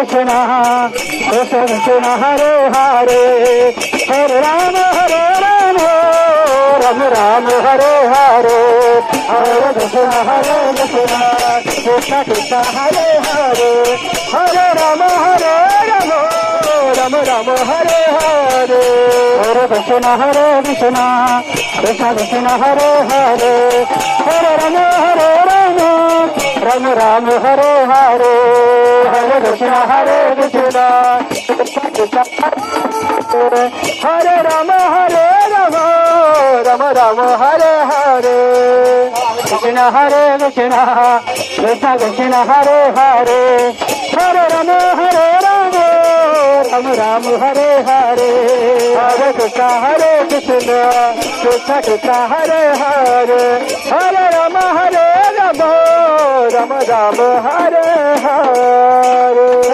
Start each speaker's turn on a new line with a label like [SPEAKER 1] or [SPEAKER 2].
[SPEAKER 1] Krishna Krishna Hare Hare Hare Rama Rama Rama Hare Hare Hare Krishna Krishna Krishna Hare Hare Hare Rama Rama Rama Hare Hare Hare Krishna Krishna Krishna Hare Hare Hare Rama Rama Rama Hare Hare Hare Krishna Krishna Hare Rama Rama Rama Hare Hare Krishna Krishna Krishna Hare Hare Hare Rama Rama Rama Hare Hare Hare Krishna Krishna Krishna Hare Hare Hare Rama Rama Rama Hare Hare